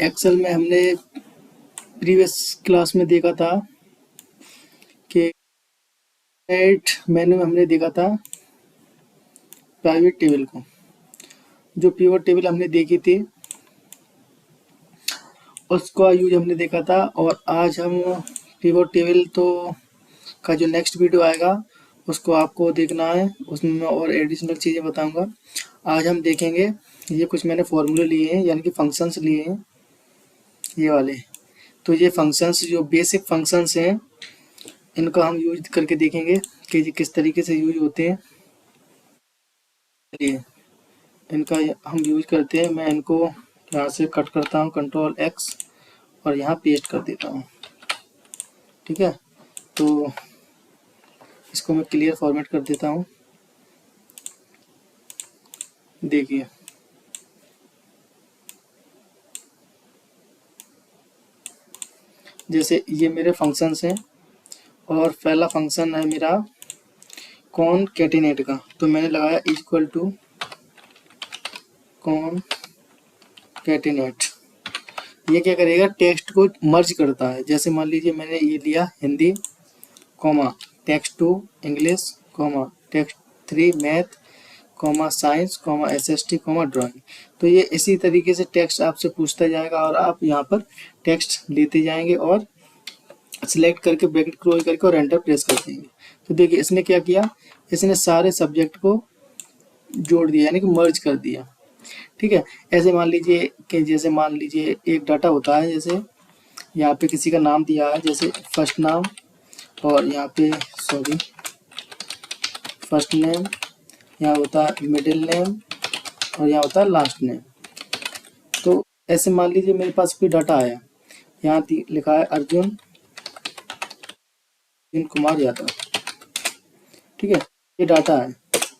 Excel में हमने previous class में देखा था कि एट मेनू में हमने देखा था प्राइवेट टेबल को, जो पिवट टेबल हमने देखी थी उसका यूज हमने देखा था। और आज हम पिवट टेबल तो का जो नेक्स्ट वीडियो आएगा उसको आपको देखना है, उसमें मैं और एडिशनल चीज़ें बताऊंगा। आज हम देखेंगे, ये कुछ मैंने फॉर्मूले लिए हैं यानी कि फंक्शंस लिए हैं ये वाले। तो ये फंक्शंस जो बेसिक फंक्शंस हैं इनका हम यूज करके देखेंगे कि ये किस तरीके से यूज होते हैं। चलिए इनका हम यूज करते हैं। मैं इनको यहाँ से कट करता हूँ, कंट्रोल एक्स, और यहाँ पेस्ट कर देता हूँ। ठीक है, तो इसको मैं क्लियर फॉर्मेट कर देता हूँ। देखिए जैसे ये मेरे फंक्शंस हैं और पहला फंक्शन है मेरा कॉनकैटिनेट का, तो मैंने लगाया इक्वल टू कॉनकैटिनेट। ये क्या करेगा, टेक्स्ट को मर्ज करता है। जैसे मान लीजिए मैंने ये लिया Hindi, comma text 2 English, comma text 3 math, comma science, comma SST, comma drawing. तो ये इसी तरीके से टेक्स्ट आपसे पूछता जाएगा और आप यहाँ पर टेक्स्ट लेते जाएंगे और सिलेक्ट करके ब्रैकेट क्लोज करके और एंटर प्रेस कर देंगे। तो देखिए इसने क्या किया, इसने सारे सब्जेक्ट को जोड़ दिया यानी कि मर्ज कर दिया। ठीक है, ऐसे मान लीजिए कि जैसे मान लीजिए एक डाटा होता है, जैसे यहाँ पे किसी का नाम दिया है, जैसे फर्स्ट नाम, और यहाँ पे फर्स्ट नेम, यहाँ होता है मिडिल नेम, और यहाँ होता है लास्ट नेम। तो ऐसे मान लीजिए मेरे पास कोई डाटा आया, यहाँ लिखा है अर्जुन कुमार यादव। ठीक है, ये डाटा है।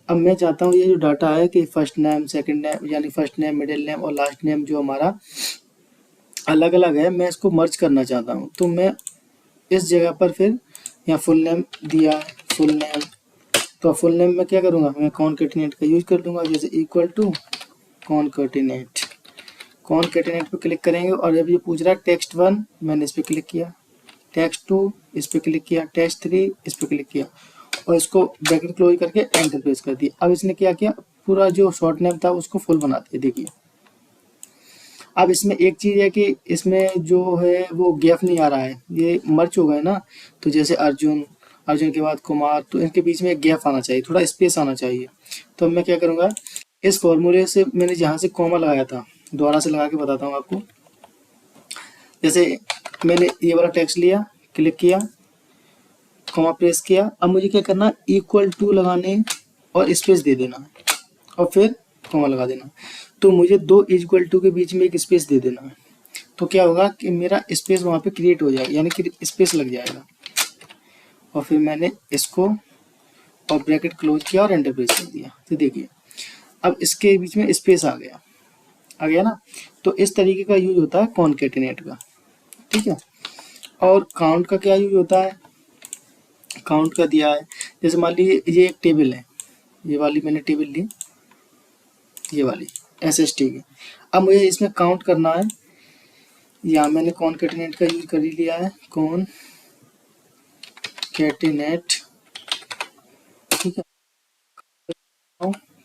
अब मैं चाहता हूँ ये जो डाटा है कि फर्स्ट नेम सेकंड नेम यानी फर्स्ट नेम मिडिल नेम और लास्ट नेम जो हमारा अलग अलग है, मैं इसको मर्ज करना चाहता हूँ। तो मैं इस जगह पर फिर यहाँ फुल नेम दिया है, फुल नेम, तो फुल नेम में क्या करूँगा, मैं कॉनकैटिनेट का यूज कर दूंगा। जैसे इक्वल टू कॉनकैटिनेट, कॉनकैटिनेट पे क्लिक करेंगे और जब ये पूछ रहा है टेक्स्ट 1, मैंने इस पर क्लिक किया, टेक्स्ट 2 इस पर क्लिक किया, टेक्स्ट 3 इस पर क्लिक किया और इसको ब्रैकेट क्लोज करके एंटर प्रेस कर दिया। अब इसने क्या किया, पूरा जो शॉर्ट नेम था उसको फुल बना दिया। देखिए अब इसमें एक चीज है कि इसमें जो है वो गैप नहीं आ रहा है, ये मर्ज हो गए ना। तो जैसे अर्जुन, अर्जुन के बाद कुमार, तो इनके बीच में एक गैप आना चाहिए, थोड़ा स्पेस आना चाहिए। तो मैं क्या करूँगा, इस फॉर्मूले से मैंने जहाँ से कॉमा लगाया था, दोबारा से लगा के बताता हूँ आपको। जैसे मैंने ये वाला टेक्स्ट लिया, क्लिक किया, कॉमा प्रेस किया, अब मुझे क्या करना, इक्वल टू लगाने और स्पेस दे देना और फिर कॉमा लगा देना। तो मुझे दो इक्वल टू के बीच में एक स्पेस दे देना है। तो क्या होगा कि मेरा स्पेस वहाँ पे क्रिएट हो जाएगा, यानी कि स्पेस लग जाएगा। और फिर मैंने इसको और ब्रैकेट क्लोज किया और एंटर प्रेस कर दिया। तो देखिए अब इसके बीच में स्पेस आ गया ना। तो इस तरीके का यूज होता है कॉनकैटिनेट का। ठीक है, और काउंट का क्या यूज होता है, काउंट का दिया है। जैसे मान लीजिए ये एक टेबल है, ये वाली मैंने टेबल ली, ये वाली एसएसटी की। अब मुझे इसमें काउंट करना है, यहाँ मैंने कॉनकैटिनेट का यूज कर ही लिया है, कॉनकैटिनेट। ठीक है,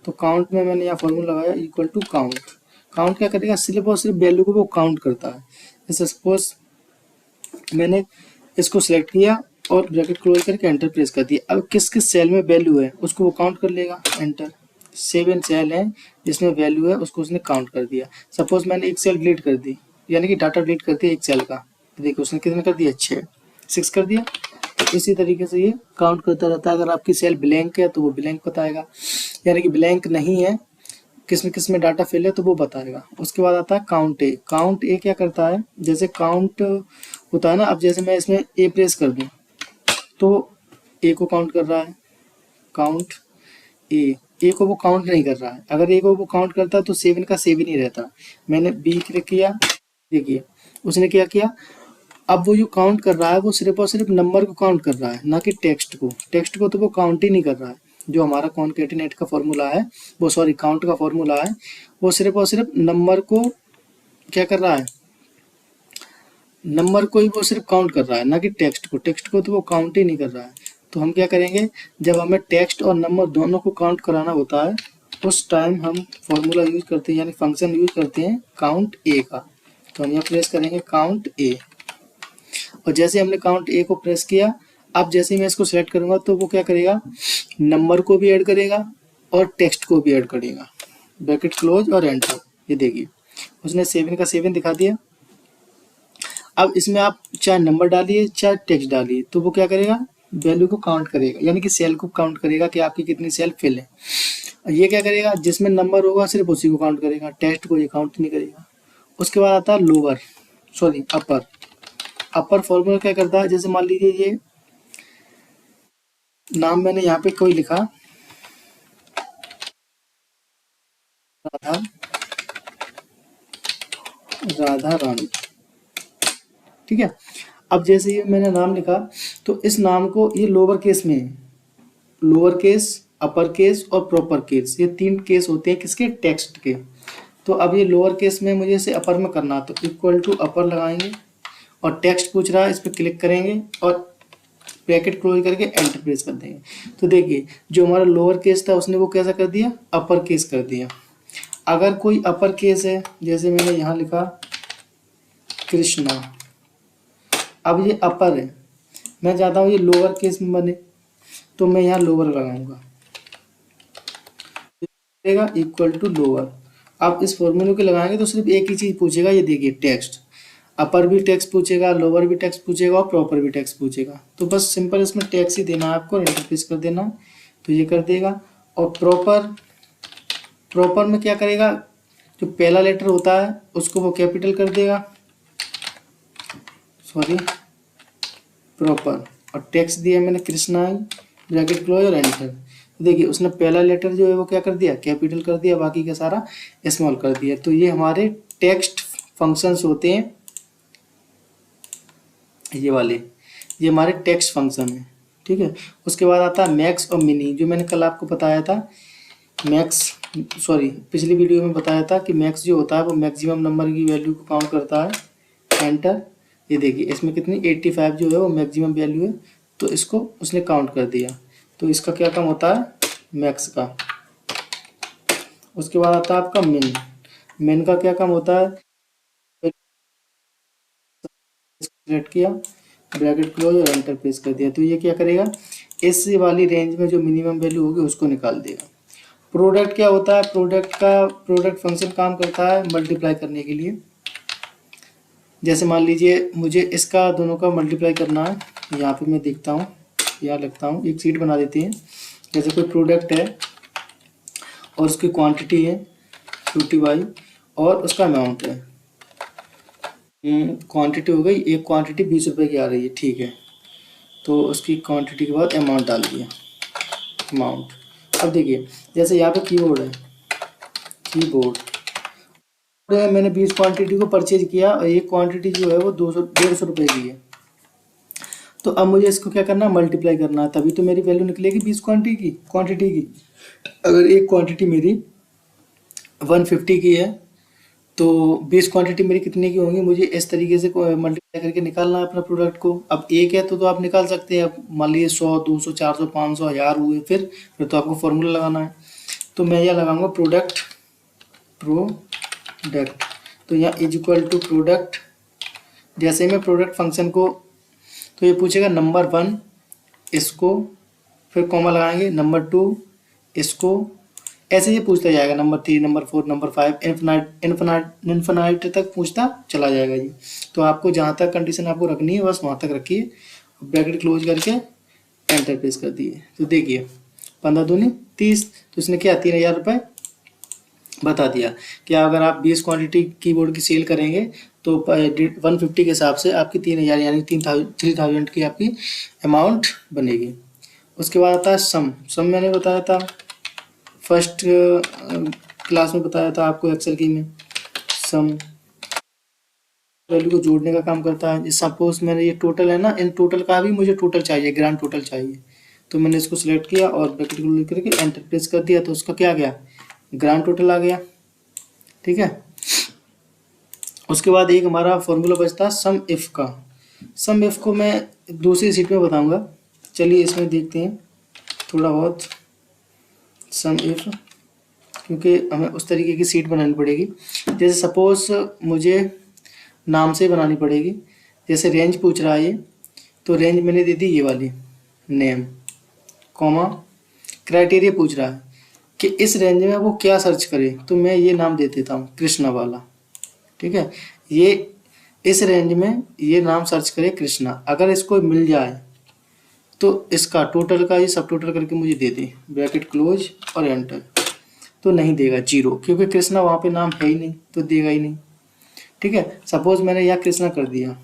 तो काउंट में मैंने यहाँ फॉर्मूला लगाया इक्वल टू काउंट। काउंट क्या करेगा, सिर्फ और सिर्फ वैल्यू को वो काउंट करता है। जैसे सपोज मैंने इसको सिलेक्ट किया और ब्रैकेट क्लोज करके एंटर प्रेस कर दिया। अब किस किस सेल में वैल्यू है उसको वो काउंट कर लेगा, एंटर। 7 सेल है जिसमें वैल्यू है उसको उसने काउंट कर दिया। सपोज मैंने एक सेल डिलीट कर दी, यानी कि डाटा डिलीट कर दिया एक सेल का, देखिए उसने कितने कर दिया, 6 कर दिया। तो इसी तरीके से ये काउंट करता रहता है। अगर आपकी सेल ब्लैंक है तो वो ब्लैंक बताएगा, यानी कि ब्लैंक नहीं है, किस में डाटा फिल है तो वो बताएगा। उसके बाद आता है काउंट ए। काउंट ए क्या करता है, जैसे काउंट होता है ना, अब जैसे मैं इसमें ए प्रेस कर दूं तो ए को काउंट कर रहा है, काउंट ए को वो काउंट नहीं कर रहा है। अगर ए को वो काउंट करता तो 7 का 7 ही रहता। मैंने बी क्लिक किया, देखिए उसने क्या किया, अब वो जो काउंट कर रहा है वो सिर्फ और सिर्फ नंबर को काउंट कर रहा है, ना कि टेक्स्ट को। टेक्स्ट को तो वो काउंट ही नहीं कर रहा है। जो हमारा कॉनकैटिनेट का फॉर्मूला है वो, सॉरी काउंट का फॉर्मूला है, वो सिर्फ और सिर्फ नंबर को क्या कर रहा है, नंबर को ही वो सिर्फ काउंट कर रहा है, ना कि टेक्स्ट को तो वो काउंट ही नहीं कर रहा है। तो हम क्या करेंगे, जब हमें टेक्स्ट और नंबर दोनों को काउंट कराना होता है उस टाइम हम फॉर्मूला यूज करते हैं, यानी फंक्शन यूज करते हैं काउंट ए का। तो हम यहाँ प्रेस करेंगे काउंट ए, और जैसे हमने काउंट ए को प्रेस किया, अब जैसे मैं इसको सेलेक्ट करूंगा तो वो क्या करेगा, नंबर को भी ऐड करेगा और टेक्स्ट को भी ऐड करेगा। ब्रैकेट क्लोज और एंटर। ये देखिए उसने 7 का 7 दिखा दिया। अब इसमें आप चाहे नंबर डालिए चाहे टेक्स्ट डालिए, तो वो क्या करेगा, वैल्यू को काउंट करेगा, यानी कि सेल को काउंट करेगा कि आपकी कितनी सेल फिल है। ये क्या करेगा, जिसमें नंबर होगा सिर्फ उसी को काउंट करेगा, टेक्स्ट को ये काउंट नहीं करेगा। उसके बाद आता है लोअर, सॉरी अपर। अपर फॉर्मूला क्या करता है, जैसे मान लीजिए ये नाम मैंने यहाँ पे कोई लिखा, राधा, राधा रानी, ठीक है। अब जैसे ये मैंने नाम लिखा तो इस नाम को ये लोअर केस में है, लोअर केस, अपर केस और प्रॉपर केस, ये 3 केस होते हैं किसके, टेक्स्ट के। तो अब ये लोअर केस में मुझे इसे अपर में करना, तो इक्वल टू अपर लगाएंगे और टेक्स्ट पूछ रहा है, इस पर क्लिक करेंगे और ब्रैकेट क्लोज करके एंटर प्रेस कर देंगे। तो देखिए जो हमारा लोअर केस था उसने वो कैसा कर दिया, अपर केस कर दिया। अगर कोई अपर केस है, जैसे मैंने यहाँ लिखा कृष्णा, अब ये अपर है, मैं चाहता हूँ ये लोअर केस में बने, तो मैं यहाँ लोअर लगाऊंगा, इक्वल टू लोअर। आप इस फॉर्मूले को लगाएंगे तो सिर्फ एक ही चीज पूछेगा, ये देखिए टेक्स्ट, अपर भी टेक्स्ट पूछेगा, लोअर भी टेक्स्ट पूछेगा और प्रॉपर भी टेक्स्ट पूछेगा। तो बस सिंपल इसमें टेक्स्ट ही देना है आपको, एंटर प्रेस कर देना, तो ये कर देगा। और प्रॉपर, प्रॉपर में क्या करेगा, जो पहला लेटर होता है उसको वो कैपिटल कर देगा, सॉरी प्रॉपर, और टेक्स्ट दिया मैंने कृष्णा, ब्रैकेट क्लोज और एंटर। देखिए उसने पहला लेटर जो है वो क्या कर दिया, कैपिटल कर दिया, बाकी का सारा स्मॉल कर दिया। तो ये हमारे टेक्स्ट फंक्शंस होते हैं, ये वाले, ये हमारे टेक्स्ट फंक्शन है, ठीक है। उसके बाद आता है मैक्स और मिनी, जो मैंने कल आपको बताया था, मैक्स, सॉरी पिछली वीडियो में बताया था कि मैक्स जो होता है वो मैक्सिमम नंबर की वैल्यू को काउंट करता है, एंटर। ये देखिए इसमें कितनी 85 जो है वो मैक्सिमम वैल्यू है, तो इसको उसने काउंट कर दिया। तो इसका क्या काम होता है, मैक्स का। उसके बाद आता है आपका मिन, मिन का क्या काम होता है, सेलेक्ट किया, ब्रैकेट क्लोज और एंटर प्रेस कर दिया, तो ये क्या करेगा, इस वाली रेंज में जो मिनिमम वैल्यू होगी उसको निकाल देगा। प्रोडक्ट क्या होता है, प्रोडक्ट फंक्शन काम करता है मल्टीप्लाई करने के लिए। जैसे मान लीजिए मुझे इसका दोनों का मल्टीप्लाई करना है, यहाँ पे मैं देखता हूँ, यहाँ लगता हूँ, एक सीट बना देते हैं। जैसे कोई प्रोडक्ट है और उसकी क्वांटिटी है 50y और उसका अमाउंट है, क्वांटिटी हो गई, एक क्वांटिटी 20 रुपये की आ रही है, ठीक है। तो उसकी क्वांटिटी के बाद अमाउंट डाल दिया, अमाउंट। अब देखिए जैसे यहाँ पे कीबोर्ड है, कीबोर्ड मैंने 20 क्वांटिटी को परचेज किया और एक क्वांटिटी जो है वो 150 रुपये की है। तो अब मुझे इसको क्या करना है, मल्टीप्लाई करना है, तभी तो मेरी वैल्यू निकलेगी 20 क्वांटिटी की। अगर एक क्वांटिटी मेरी 150 की है तो 20 क्वांटिटी मेरी कितने की होंगी, मुझे इस तरीके से मल्टीप्लाई करके निकालना है अपना प्रोडक्ट को। अब एक है तो आप निकाल सकते हैं, अब मान लीजिए 100, 200, 400, 500, 1000 हुए, फिर तो आपको फॉर्मूला लगाना है। तो मैं यह लगाऊंगा प्रोडक्ट, तो यहाँ इज इक्वल टू प्रोडक्ट। जैसे मैं प्रोडक्ट फंक्शन को, तो ये पूछेगा नंबर 1 इसको, फिर कॉमा लगाएंगे, नंबर 2 इसको, ऐसे ये पूछता जाएगा, नंबर 3, नंबर 4, नंबर 5, इन्फिनाइट तक पूछता चला जाएगा जी। तो आपको जहाँ तक कंडीशन आपको रखनी है बस वहाँ तक रखिए, ब्रैकेट क्लोज करके एंटर प्रेस कर दिए। तो देखिए 15 दूनी 30, तो इसने क्या 3000 रुपये बता दिया कि अगर आप 20 क्वांटिटी कीबोर्ड की सेल करेंगे तो 150 के हिसाब से आपकी 3000 यानी 3000 की आपकी अमाउंट बनेगी। उसके बाद आता है सम मैंने बताया था फर्स्ट क्लास में, बताया था आपको एक्सेल की में, सम वैल्यू को जोड़ने का काम करता है। सपोज मैंने ये टोटल है ना, इन टोटल का भी मुझे टोटल चाहिए, ग्रांड टोटल चाहिए, तो मैंने इसको सिलेक्ट किया और ब्रैकेट क्लोज करके एंटर प्रेस कर दिया, तो उसका क्या गया, ग्रांड टोटल आ गया, ठीक है। उसके बाद एक हमारा फॉर्मूला बचता है सम इफ का। सम इफ को मैं दूसरी सीट में बताऊंगा। चलिए इसमें देखते हैं थोड़ा बहुत सम इफ, क्योंकि हमें उस तरीके की सीट बनानी पड़ेगी। जैसे सपोज मुझे नाम से बनानी पड़ेगी। जैसे रेंज पूछ रहा है ये, तो रेंज मैंने दे दी ये वाली नेम, कॉमा क्राइटेरिया पूछ रहा है कि इस रेंज में वो क्या सर्च करे, तो मैं ये नाम दे देता हूँ कृष्णा वाला। ठीक है, ये इस रेंज में ये नाम सर्च करे कृष्णा। अगर इसको मिल जाए तो इसका टोटल का ये सब टोटल करके मुझे दे दे, ब्रैकेट क्लोज और एंटर। तो नहीं देगा, जीरो, क्योंकि कृष्णा वहाँ पे नाम है ही नहीं, तो देगा ही नहीं। ठीक है, सपोज मैंने यहाँ कृष्णा कर दिया,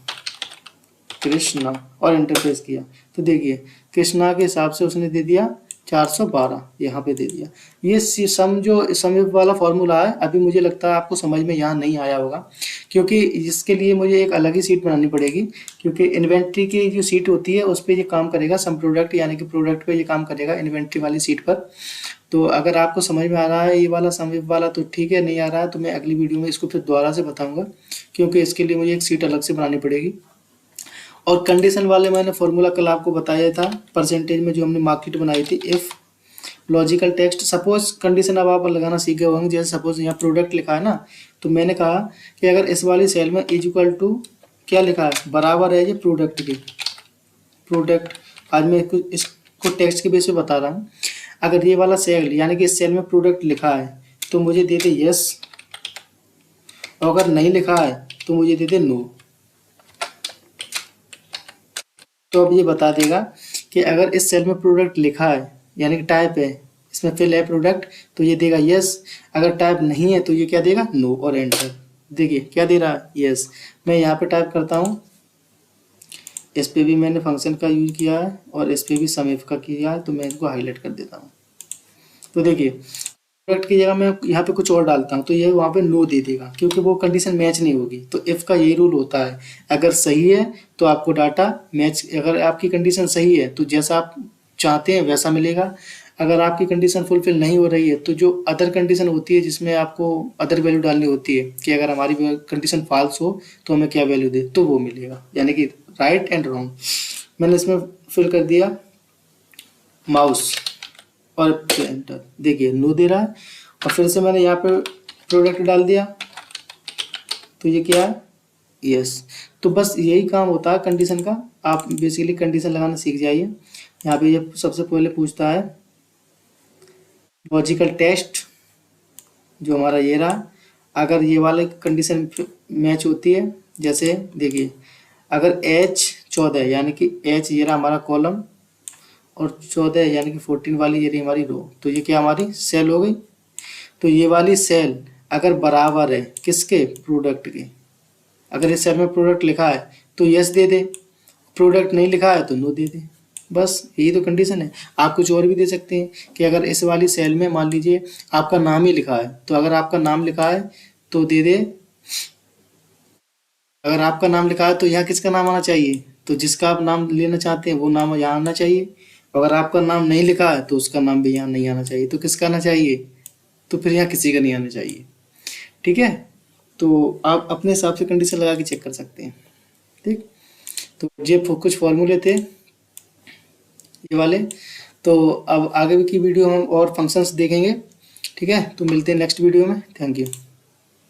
कृष्णा, और एंटर प्रेस किया, तो देखिए कृष्णा के हिसाब से उसने दे दिया 412, यहाँ पे दे दिया। ये सम जो सम वाला फॉर्मूला है, अभी मुझे लगता है आपको समझ में यहाँ नहीं आया होगा, क्योंकि इसके लिए मुझे एक अलग ही सीट बनानी पड़ेगी। क्योंकि इन्वेंट्री की जो सीट होती है उस पर ये काम करेगा, सम प्रोडक्ट यानी कि प्रोडक्ट पे ये काम करेगा इन्वेंट्री वाली सीट पर। तो अगर आपको समझ में आ रहा है ये वाला सम वाला तो ठीक है, नहीं आ रहा है तो मैं अगली वीडियो में इसको फिर दोबारा से बताऊंगा, क्योंकि इसके लिए मुझे एक सीट अलग से बनानी पड़ेगी। और कंडीशन वाले मैंने फॉर्मूला कल आपको बताया था परसेंटेज में, जो हमने मार्कशीट बनाई थी। If logical text, suppose condition अब आप लगाना सीख गए होंगे। जैसे सपोज यहाँ प्रोडक्ट लिखा है ना, तो मैंने कहा कि अगर इस वाली सेल में इज इक्वल टू क्या लिखा है, बराबर है ये प्रोडक्ट के, प्रोडक्ट। आज मैं इसको टेक्स्ट के बेस पे बता रहा हूँ। अगर ये वाला सेल यानी कि इस सेल में प्रोडक्ट लिखा है तो मुझे दे दे यस, और अगर नहीं लिखा है तो मुझे दे दे नो। तो अब ये बता देगा कि अगर इस सेल में प्रोडक्ट लिखा है यानी कि टाइप है, इसमें फिल है प्रोडक्ट, तो ये देगा यस। अगर टाइप नहीं है तो ये क्या देगा, नो, और एंटर। देखिए क्या दे रहा है, यस। मैं यहाँ पे टाइप करता हूँ, इस पे भी मैंने फंक्शन का यूज किया है और इस पे भी सम इफ का किया है, तो मैं इसको हाईलाइट कर देता हूँ। तो देखिए प्रोडक्ट की जगह मैं यहाँ पे कुछ और डालता हूँ तो ये वहाँ पे नो दे देगा, क्योंकि वो कंडीशन मैच नहीं होगी। तो इफ का यही रूल होता है, अगर सही है तो आपको डाटा मैच, अगर आपकी कंडीशन सही है तो जैसा आप चाहते हैं वैसा मिलेगा। अगर आपकी कंडीशन फुलफिल नहीं हो रही है तो जो अदर कंडीशन होती है जिसमें आपको अदर वैल्यू डालनी होती है कि अगर हमारी कंडीशन फॉल्स हो तो हमें क्या वैल्यू दे, तो वो मिलेगा, यानी कि राइट एंड रॉन्ग। मैंने इसमें फिल कर दिया माउस और एंटर, देखिए नो दे रहा है। और फिर से मैंने यहाँ पे प्रोडक्ट डाल दिया तो ये क्या है, यस। तो बस यही काम होता है कंडीशन का। आप बेसिकली कंडीशन लगाना सीख जाइए। यहाँ पे ये सबसे पहले पूछता है लॉजिकल टेस्ट, जो हमारा ये रहा। अगर ये वाले कंडीशन मैच होती है, जैसे देखिए अगर H 14 यानी कि H ये रहा हमारा कॉलम, और 14 यानी कि 14 वाली ये रही हमारी रो, तो ये क्या हमारी सेल हो गई। तो ये वाली सेल अगर बराबर है किसके, प्रोडक्ट के, अगर इस सेल में प्रोडक्ट लिखा है तो यस दे दे, प्रोडक्ट नहीं लिखा है तो नो दे दे। बस यही तो कंडीशन है। आप कुछ और भी दे सकते हैं कि अगर इस वाली सेल में मान लीजिए आपका नाम ही लिखा है, तो अगर आपका नाम लिखा है तो दे दे, अगर आपका नाम लिखा है तो यहाँ किसका नाम आना चाहिए, तो जिसका आप नाम लेना चाहते हैं वो नाम यहाँ आना चाहिए। अगर आपका नाम नहीं लिखा है तो उसका नाम भी यहाँ नहीं आना चाहिए, तो किसका आना चाहिए, तो फिर यहाँ किसी का नहीं आना चाहिए। ठीक है, तो आप अपने हिसाब से कंडीशन लगा के चेक कर सकते हैं। ठीक, तो ये कुछ फॉर्मूले थे ये वाले। तो अब आगे की वीडियो हम और फंक्शंस देखेंगे। ठीक है, तो मिलते हैं नेक्स्ट वीडियो में। Thank you.